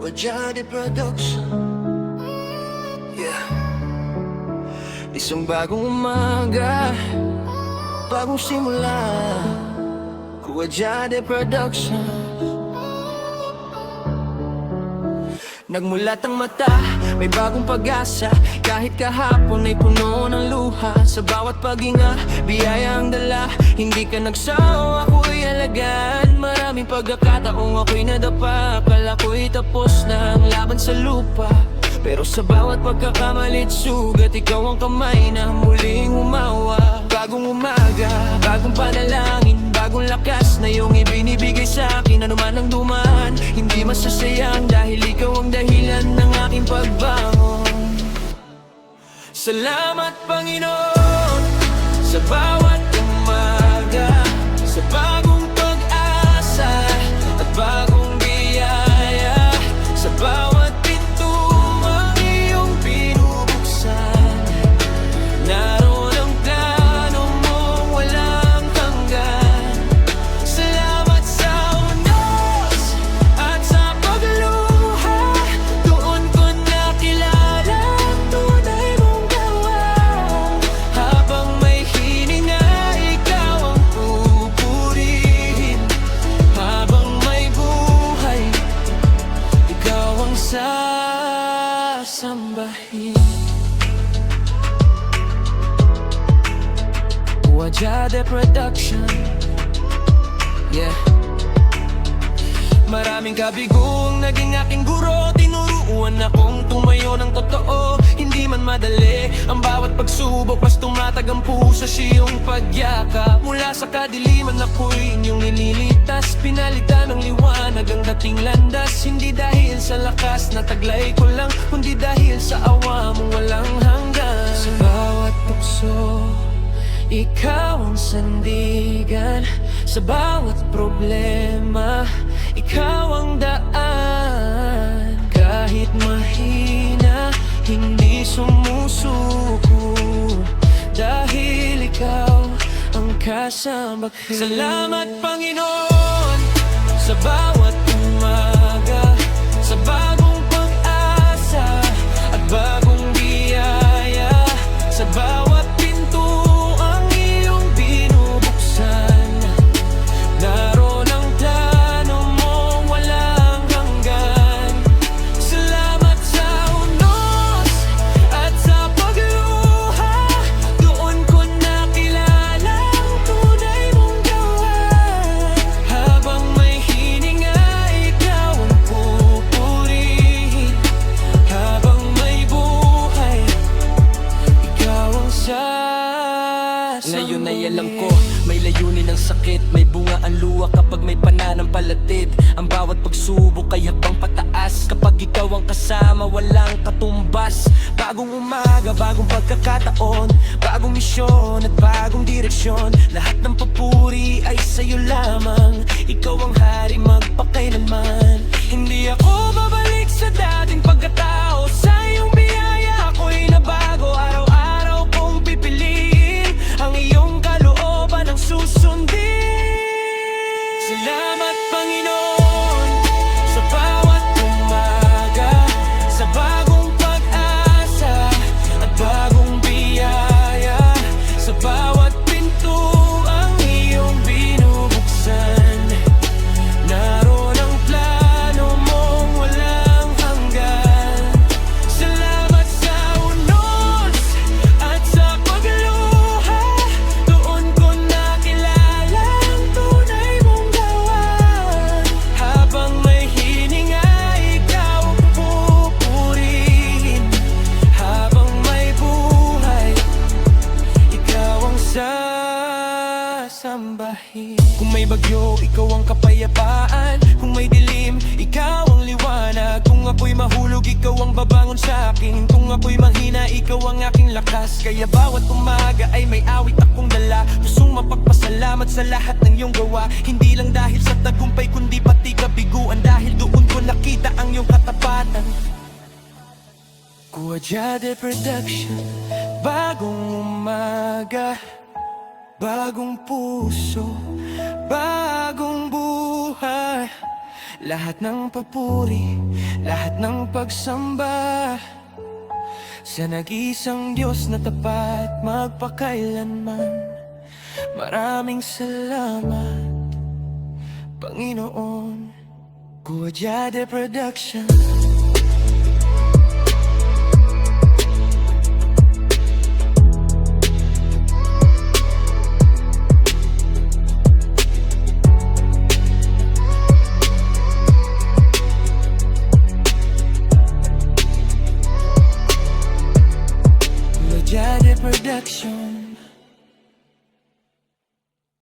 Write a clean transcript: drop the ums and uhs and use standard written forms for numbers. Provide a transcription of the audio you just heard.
Wajade Production. Yeah. Isang bagong umaga, bagong simula. Wajade Production. Nagmulat ang mata, may bagong pag-asa. Kahit kahapon ay puno ng luha. Sa bawat paghinga, biyaya ang dala. Hindi ka nagsawa, ako'y alagaan. Maraming pagkakataong ako'y nadapa. Akala ko'y tapos na ang laban sa lupa. Pero sa bawat pagkakamali't sugat, ikaw ang kamay na muling umawa. Bagong umaga, bagong panalangin, bagong lakas na iyong ibinibigay sa akin. Ano man ang dumaan, hindi masasayang dahil ikaw ang dahilan ng aking pagbangon. Salamat Panginoon sa bawat umaga, sa bagong pag-asa at bagong biyaya. Sa bawat pinto ang iyong binubuksan, naroon ang plano mong walang hanggan. Salamat sa unos at sa pagluha, doon ko nakilala ang tunay mong gawa. Habang may hininga, ikaw ang pupurihin. Habang may buhay, ikaw ang sasambahin. Wajade Production. Yeah. Maraming kabigong naging aking guro. Tinuruan akong tumayo ng totoo. Hindi man madali ang bawat pagsubok, mas tumatag ang puso sa iyong pagyaka. Mula sa kadiliman ako'y inyong nililitas. Pinalitan ng liwanag ang dating landas. Hindi dahil sa lakas na taglay ko lang, kundi dahil sa awa mong walang hanggan. Sa bawat tukso, ikaw ang sandigan. Sa bawat problema, ikaw ang daan. Kahit mahina, hindi sumusuko, dahil ikaw ang kasambakhin. Salamat Panginoon sa bawat umaga, sa bagong pag-asa at bagong biyaya. Sa bawat pinto ang iyong binubuksan, naroon ang plano mong walang hanggan. Salamat sa unos at sa pagluha, doon ko nakilala ang tunay mong gawa. Habang may hininga, ikaw ang pupurihin. Habang may buhay, ikaw ang sasambahin. Ngayon ay alam ko, may layunin ang sakit, may bunga ang luha kapag may pananampalatid. Ang bawat pagsubok ay habang pataas, kapag ikaw ang kasama, walang katumbas. Bagong umaga, bagong pagkakataon, bagong misyon at bagong direksyon. Lahat ng papuri ay sa'yo lamang, ikaw ang hari magpakailanman. Hindi ako babalik sa dating pagkatao, sa iyong biyaya ako'y nabago. Araw-araw kong pipiliin ang iyong kalooban ang susundin. Salamat Panginoon sa bawat umaga, sa bagong pag-asa at bagong biyaya. Sa bawat pinto ang iyong binubuksan, naroon ang plano mong walang hanggan. Salamat sa unos at sa pagluha, doon ko nakilala ang tunay mong gawa. Habang may hininga, ikaw ang pupurihin. Habang may buhay, ikaw ang sasambahin. Kung may bagyo, ikaw ang kapayapaan. Kung may dilim, ikaw ang liwanag. Kung ako'y mahulog, ikaw ang babangon sa akin. Kung ako'y mahina, ikaw ang aking lakas. Kaya bawat umaga ay may awit akong dala. Gustong mapagpasalamat sa lahat ng iyong gawa. Hindi lang dahil sa tagumpay, kundi pati kabiguan. Dahil doon ko nakita ang iyong katapatan. Wajade Production. Bagong umaga, bagong puso, bagong buhay. lahat ng papuri, lahat ng pagsamba sa nag-iisang Diyos na tapat magpakailanman. Maraming salamat, Panginoon. Kuwadyade Production.